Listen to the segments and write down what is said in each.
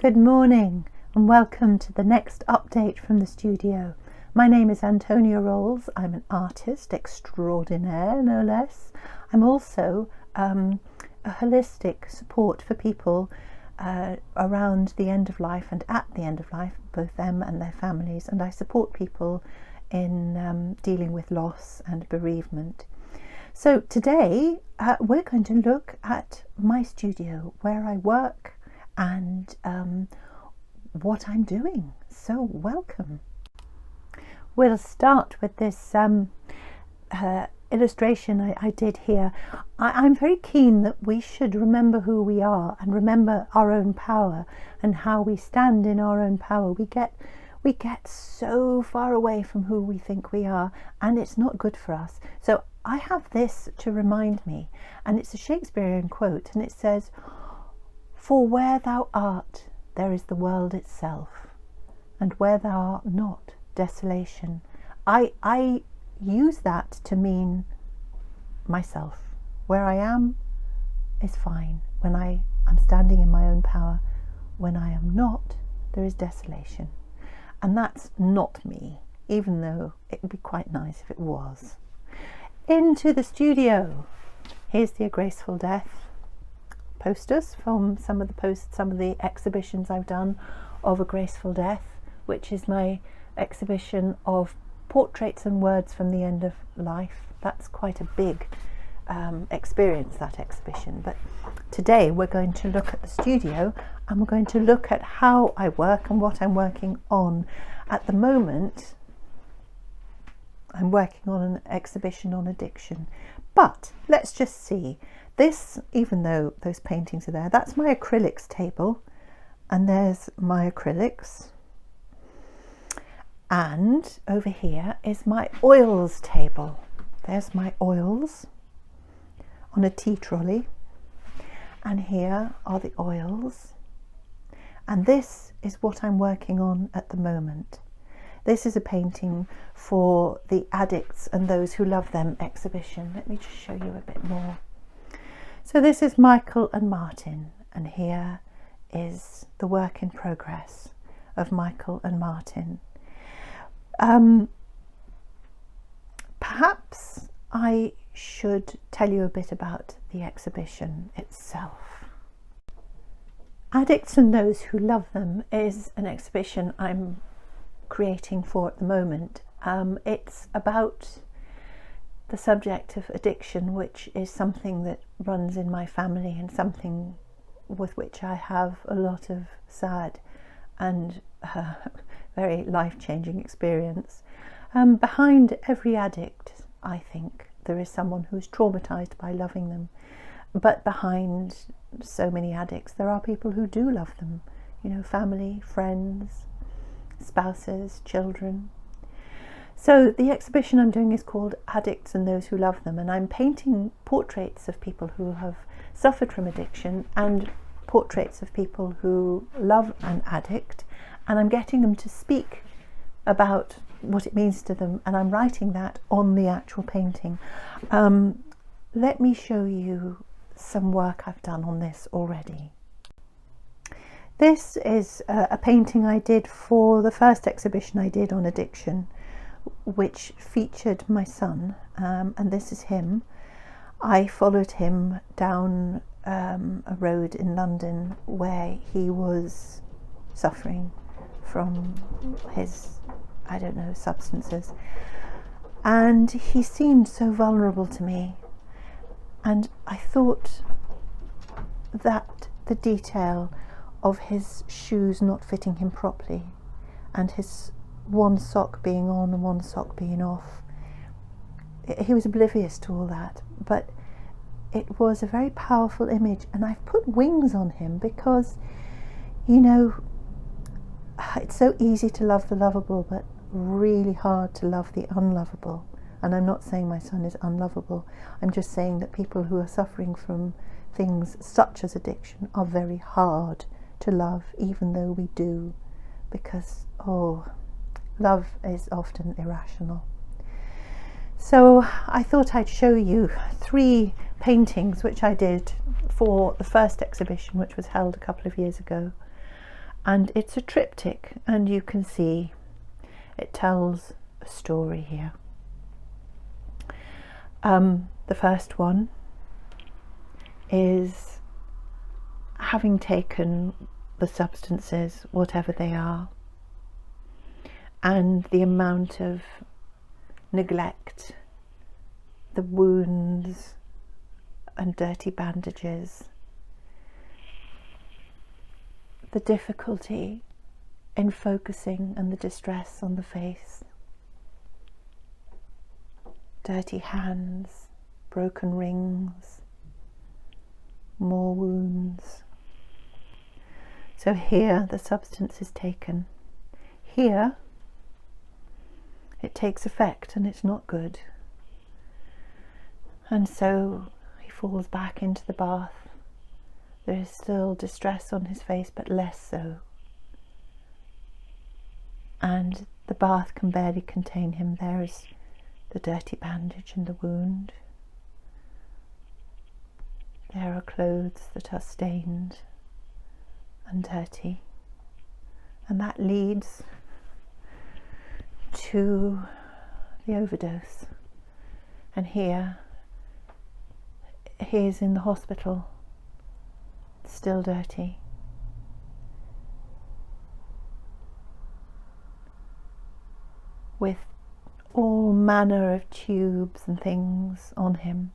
Good morning and welcome to the next update from the studio. My name is Antonia. I'm an artist extraordinaire, no less. I'm also a holistic support for people around the end of life and at the end of life, both them and their families, and I support people in dealing with loss and bereavement. So today we're going to look at my studio where I work and what I'm doing. So welcome. We'll start with this illustration I did here. I'm very keen that we should remember who we are and remember our own power and how we stand in our own power. We get so far away from who we think we are, and it's not good for us. So I have this to remind me, and it's a Shakespearean quote, and it says, "For where thou art, there is the world itself, and where thou art not, desolation." I use that to mean myself. Where I am is fine when I am standing in my own power. When I am not, there is desolation. And that's not me, even though it would be quite nice if it was. Into the studio. Here's the A Graceful Death posters from some of the exhibitions I've done of A Graceful Death, which is my exhibition of portraits and words from the end of life. That's quite a big experience, that exhibition. But today we're going to look at the studio and we're going to look at how I work and what I'm working on. At the moment I'm working on an exhibition on addiction, but let's just see this. Even though those paintings are there, that's my acrylics table, and there's my acrylics, and over here is my oils table. There's my oils on a tea trolley, and here are the oils, and this is what I'm working on at the moment. This is a painting for the Addicts and Those Who Love Them exhibition. Let me just show you a bit more. So this is Michael and Martin, and here is the work in progress of Michael and Martin. Perhaps I should tell you a bit about the exhibition itself. Addicts and Those Who Love Them is an exhibition I'm creating for at the moment. It's about the subject of addiction, which is something that runs in my family and something with which I have a lot of sad and very life-changing experience. Behind every addict, I think, there is someone who's traumatized by loving them, but behind so many addicts there are people who do love them, you know, family, friends, spouses, children. So the exhibition I'm doing is called Addicts and Those Who Love Them, and I'm painting portraits of people who have suffered from addiction and portraits of people who love an addict, and I'm getting them to speak about what it means to them, and I'm writing that on the actual painting. Let me show you some work I've done on this already. This is a painting I did for the first exhibition I did on addiction, which featured my son, and this is him. I followed him down a road in London where he was suffering from his, I don't know, substances, and he seemed so vulnerable to me, and I thought that the detail of his shoes not fitting him properly and his one sock being on and one sock being off, he was oblivious to all that, but it was a very powerful image. And I've put wings on him because, you know, it's so easy to love the lovable but really hard to love the unlovable. And I'm not saying my son is unlovable, I'm just saying that people who are suffering from things such as addiction are very hard to love, even though we do, because love is often irrational. So I thought I'd show you 3 paintings which I did for the first exhibition, which was held a couple of years ago, And it's a triptych, and you can see it tells a story here. The first one is having taken the substances, whatever they are, and the amount of neglect, the wounds and dirty bandages, the difficulty in focusing and the distress on the face, dirty hands, broken rings, more wounds. So here the substance is taken. Here it takes effect and it's not good. And so he falls back into the bath. There is still distress on his face, but less so. And the bath can barely contain him. There is the dirty bandage and the wound. There are clothes that are stained and dirty. And that leads to the overdose. And here he is in the hospital, still dirty. With all manner of tubes and things on him.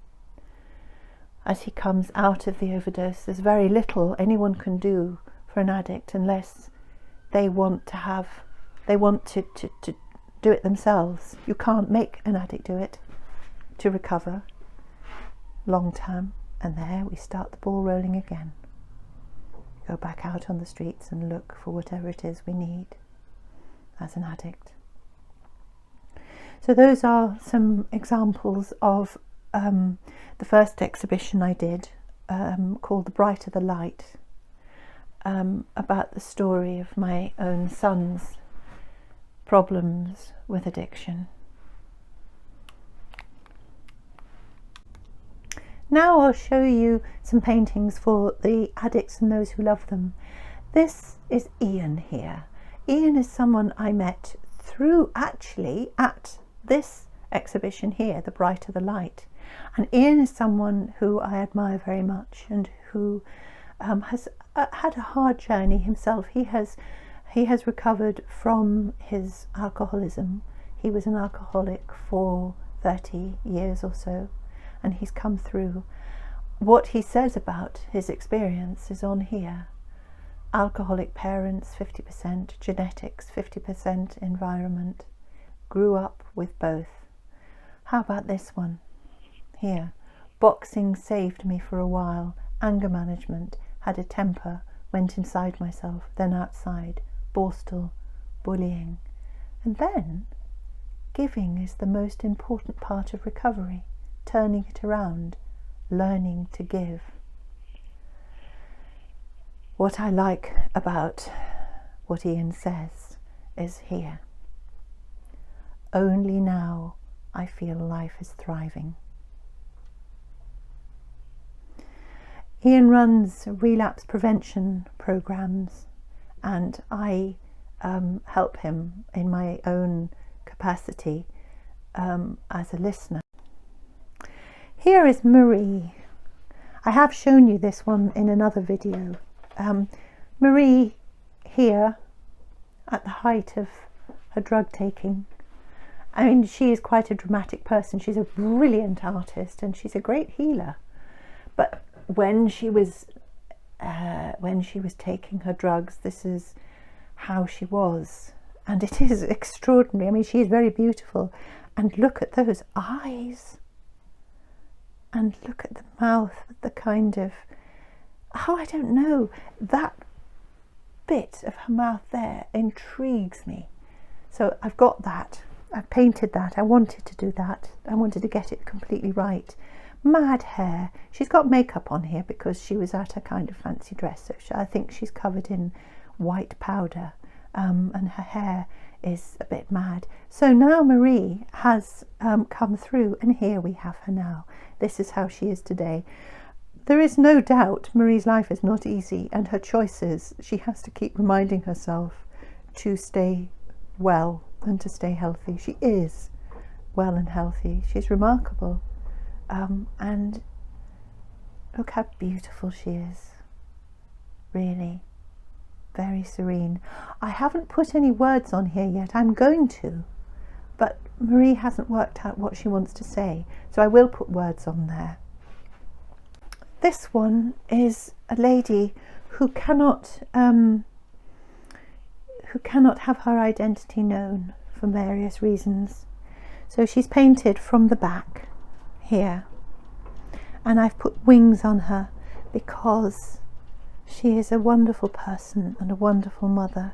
As he comes out of the overdose, there's very little anyone can do for an addict unless they want to do it themselves. You can't make an addict do it to recover long term. And there we start the ball rolling again. Go back out on the streets and look for whatever it is we need as an addict. So those are some examples of the first exhibition I did, called The Brighter the Light, about the story of my own son's problems with addiction. Now I'll show you some paintings for the addicts and those who love them. This is Ian here. Ian is someone I met through actually at this exhibition here, The Brighter the Light. And Ian is someone who I admire very much and who has had a hard journey himself. He has recovered from his alcoholism. He was an alcoholic for 30 years or so, and he's come through. What he says about his experience is on here. Alcoholic parents, 50%, genetics, 50% environment. Grew up with both. How about this one? Here. Boxing saved me for a while. Anger management. Had a temper. Went inside myself, then outside. Borstal. Bullying. And then, giving is the most important part of recovery. Turning it around. Learning to give. What I like about what Ian says is here. Only now I feel life is thriving. Ian runs relapse prevention programs, and I help him in my own capacity as a listener. Here is Marie. I have shown you this one in another video. Marie here at the height of her drug taking. I mean, she is quite a dramatic person. She's a brilliant artist and she's a great healer. But when she was taking her drugs, this is how she was. And it is extraordinary. I mean, she is very beautiful. And look at those eyes. And look at the mouth, the kind of, I don't know, that bit of her mouth there intrigues me. So I've got that. I've painted that. I wanted to do that. I wanted to get it completely right. Mad hair. She's got makeup on here because she was at a kind of fancy dress. So I think she's covered in white powder, and her hair is a bit mad. So now Marie has come through, and here we have her now. This is how she is today. there is no doubt Marie's life is not easy, and her choices, she has to keep reminding herself to stay well and to stay healthy. She is well and healthy. She's remarkable. And look how beautiful she is. Really. Very serene. I haven't put any words on here yet. I'm going to. But Marie hasn't worked out what she wants to say. So I will put words on there. This one is a lady who cannot have her identity known for various reasons. So she's painted from the back here, and I've put wings on her because she is a wonderful person and a wonderful mother.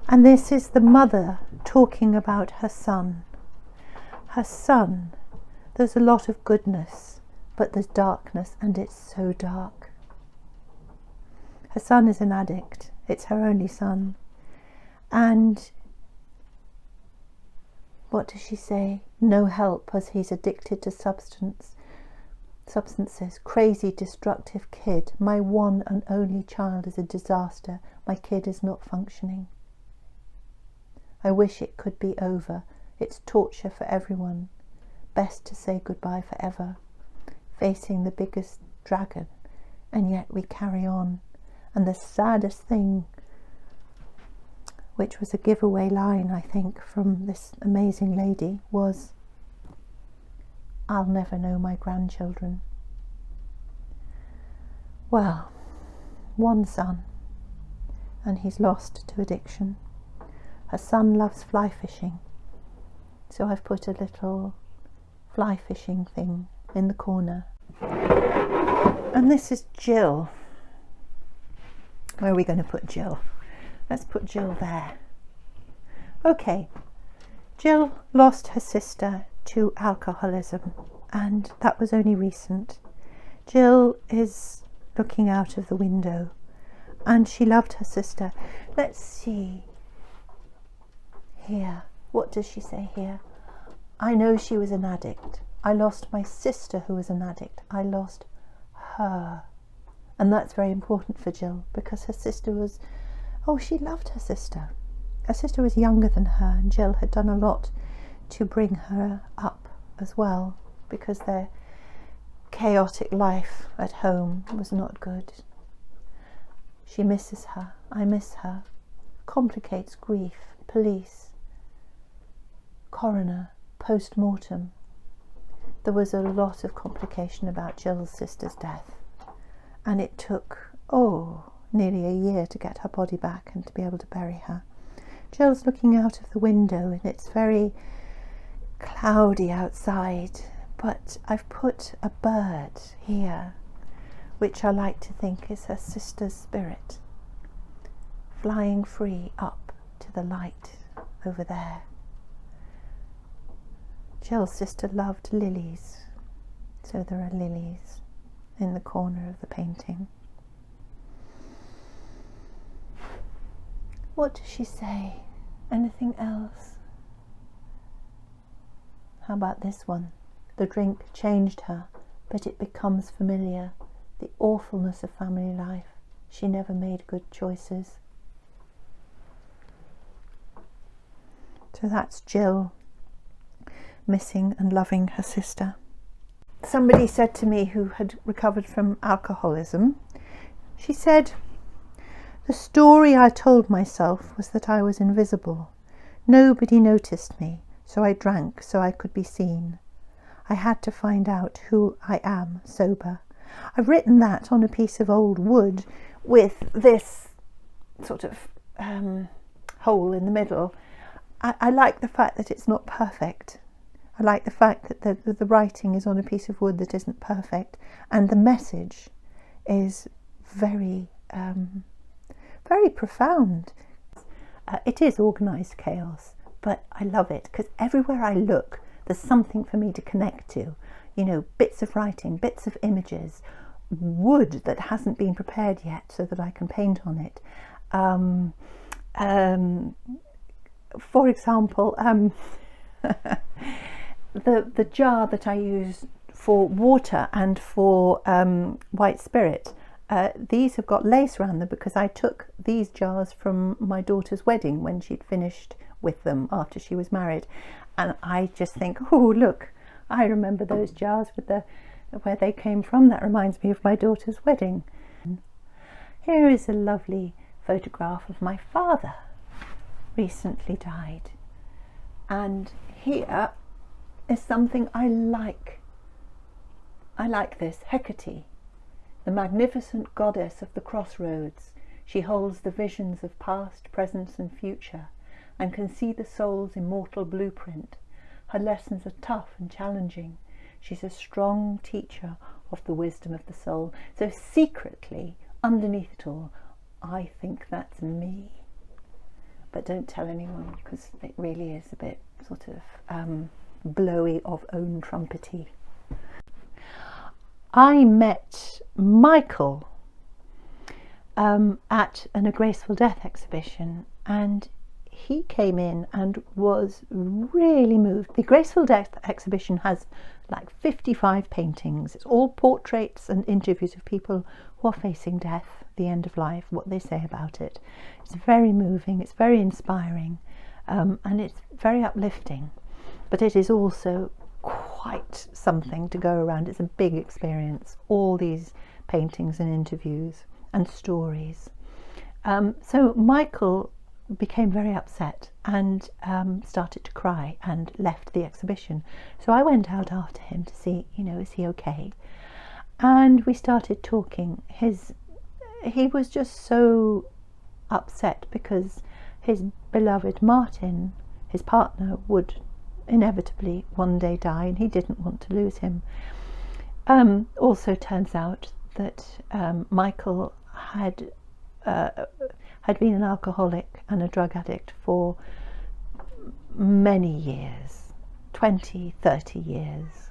And this is the mother talking about her son. Her son, there's a lot of goodness, but there's darkness, and it's so dark. Her son is an addict. It's her only son. And what does she say? No help, as he's addicted to substances. Crazy, destructive kid. My one and only child is a disaster. My kid is not functioning. I wish it could be over. It's torture for everyone. Best to say goodbye forever. Facing the biggest dragon, and yet we carry on. And the saddest thing, which was a giveaway line, I think, from this amazing lady, was, I'll never know my grandchildren. Well, one son, and he's lost to addiction. Her son loves fly fishing, so I've put a little fly fishing thing in the corner. And this is Jill. Where are we going to put Jill? Let's put Jill there. Okay, Jill lost her sister to alcoholism, and that was only recent. Jill is looking out of the window, and she loved her sister. Let's see here. What does she say here? I know she was an addict. I lost my sister who was an addict. I lost her. And that's very important for Jill, because her sister was, she loved her sister. Her sister was younger than her, and Jill had done a lot to bring her up as well, because their chaotic life at home was not good. She misses her. I miss her. Complicates grief. Police. Coroner. Post-mortem. There was a lot of complication about Jill's sister's death, and it took, nearly a year to get her body back and to be able to bury her. Jill's looking out of the window, and it's very cloudy outside, but I've put a bird here, which I like to think is her sister's spirit, flying free up to the light over there. Jill's sister loved lilies, so there are lilies in the corner of the painting. What does she say? Anything else? How about this one? The drink changed her, but it becomes familiar. The awfulness of family life. She never made good choices. So that's Jill, missing and loving her sister. Somebody said to me, who had recovered from alcoholism, she said, the story I told myself was that I was invisible. Nobody noticed me, so I drank so I could be seen. I had to find out who I am sober. I've written that on a piece of old wood with this sort of hole in the middle. I like the fact that it's not perfect. I like the fact that the writing is on a piece of wood that isn't perfect, and the message is very, very profound. It is organised chaos, but I love it because everywhere I look, there's something for me to connect to. You know, bits of writing, bits of images, wood that hasn't been prepared yet so that I can paint on it. For example, the jar that I use for water and for white spirit. These have got lace around them because I took these jars from my daughter's wedding when she'd finished with them after she was married, and I just think, oh look, I remember those jars with where they came from. That reminds me of my daughter's wedding. Here is a lovely photograph of my father, recently died, and here is something I like. I like this. Hecate, the magnificent goddess of the crossroads. She holds the visions of past, present and future, and can see the soul's immortal blueprint. Her lessons are tough and challenging. She's a strong teacher of the wisdom of the soul. So secretly, underneath it all, I think that's me. But don't tell anyone, because it really is a bit sort of blowy of own trumpety. I met Michael at A Graceful Death exhibition, and he came in and was really moved. The Graceful Death exhibition has like 55 paintings. It's all portraits and interviews of people who are facing death, the end of life, what they say about it. It's very moving, it's very inspiring, and it's very uplifting, but it is also quite something to go around. It's a big experience, all these paintings and interviews and stories. So Michael became very upset and started to cry and left the exhibition. So I went out after him to see, is he okay? And we started talking. He was just so upset because his beloved Martin, his partner, would inevitably one day die, and he didn't want to lose him. Also turns out that Michael had been an alcoholic and a drug addict for many years, 20, 30 years.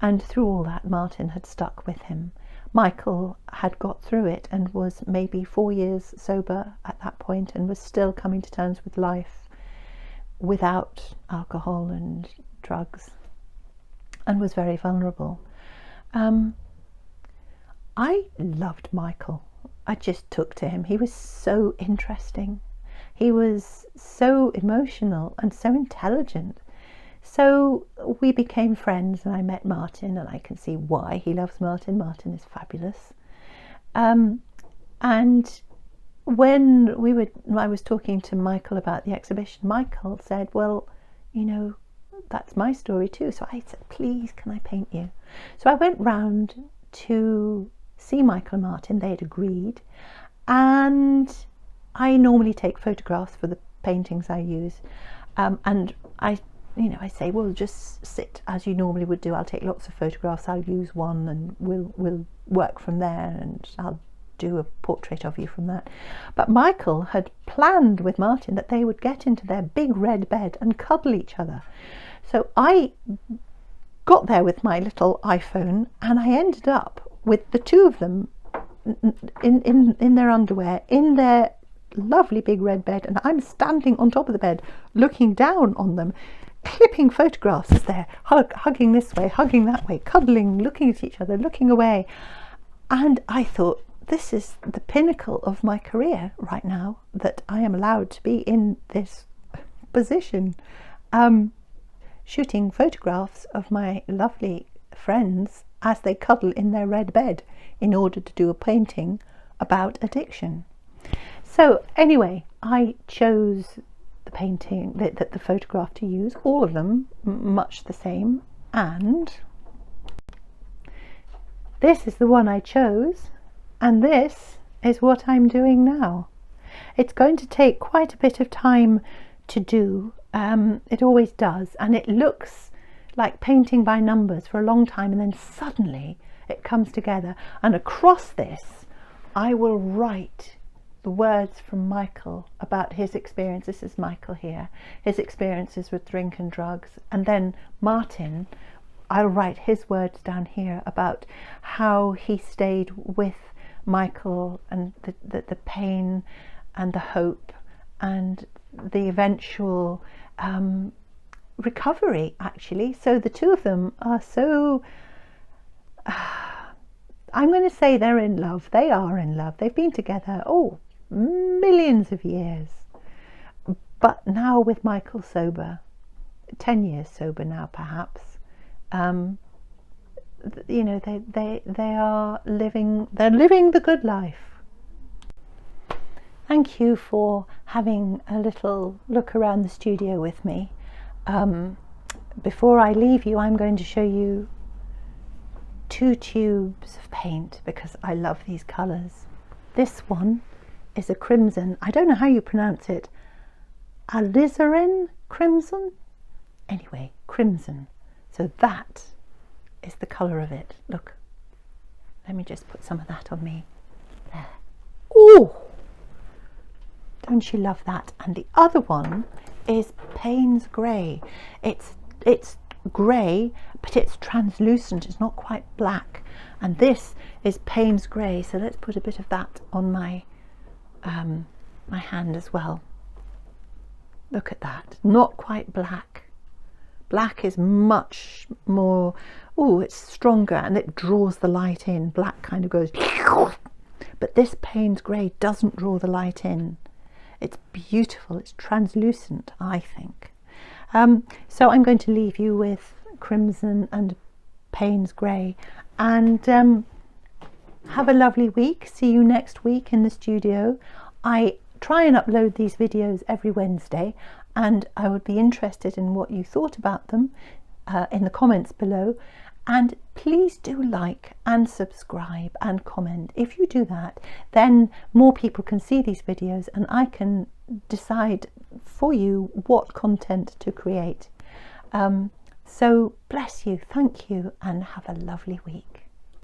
And through all that, Martin had stuck with him. Michael had got through it and was maybe 4 years sober at that point, and was still coming to terms with life without alcohol and drugs, and was very vulnerable. I loved Michael. I just took to him. He was so interesting. He was so emotional and so intelligent. So we became friends, and I met Martin, and I can see why he loves Martin. Martin is fabulous. And when I was talking to Michael about the exhibition, Michael said, well, that's my story too. So I said, please, can I paint you? So I went round to see Michael and Martin. They had agreed, and I normally take photographs for the paintings I use, and I say, well, just sit as you normally would do. I'll take lots of photographs, I'll use one, and we'll work from there, and I'll do a portrait of you from that. But Michael had planned with Martin that they would get into their big red bed and cuddle each other. So I got there with my little iPhone, and I ended up with the two of them in their underwear, in their lovely big red bed, and I'm standing on top of the bed looking down on them, clipping photographs as they're hugging this way, hugging that way, cuddling, looking at each other, looking away. And I thought, this is the pinnacle of my career right now, that I am allowed to be in this position, shooting photographs of my lovely friends as they cuddle in their red bed in order to do a painting about addiction. So anyway, I chose the painting, the photograph to use, all of them much the same, and this is the one I chose, and this is what I'm doing now. It's going to take quite a bit of time to do, it always does, and it looks like painting by numbers for a long time, and then suddenly it comes together, and across this I will write the words from Michael about his experience. This is Michael here, his experiences with drink and drugs, and then Martin, I'll write his words down here about how he stayed with Michael, and the pain and the hope and the eventual recovery, actually. So the two of them are so I'm going to say they're in love. They are in love. They've been together, millions of years. But now with Michael sober, 10 years sober now perhaps, you know, they are living, they're living the good life. Thank you for having a little look around the studio with me. Before I leave you, I'm going to show you 2 tubes of paint because I love these colours. This one is a crimson. I don't know how you pronounce it. Alizarin crimson? Anyway, crimson. So that is the colour of it. Look. Let me just put some of that on me. There. Ooh! Don't you love that? And the other one is Payne's Grey. It's grey, but it's translucent. It's not quite black. And this is Payne's Grey. So let's put a bit of that on my my hand as well. Look at that. Not quite black. Black is much more, it's stronger and it draws the light in. Black kind of goes, but this Payne's Grey doesn't draw the light in. It's beautiful. It's translucent, I think. So I'm going to leave you with Crimson and Payne's Grey, and have a lovely week. See you next week in the studio. I try and upload these videos every Wednesday, and I would be interested in what you thought about them in the comments below. And please do like and subscribe and comment. If you do that, then more people can see these videos and I can decide for you what content to create. So bless you, thank you, and have a lovely week.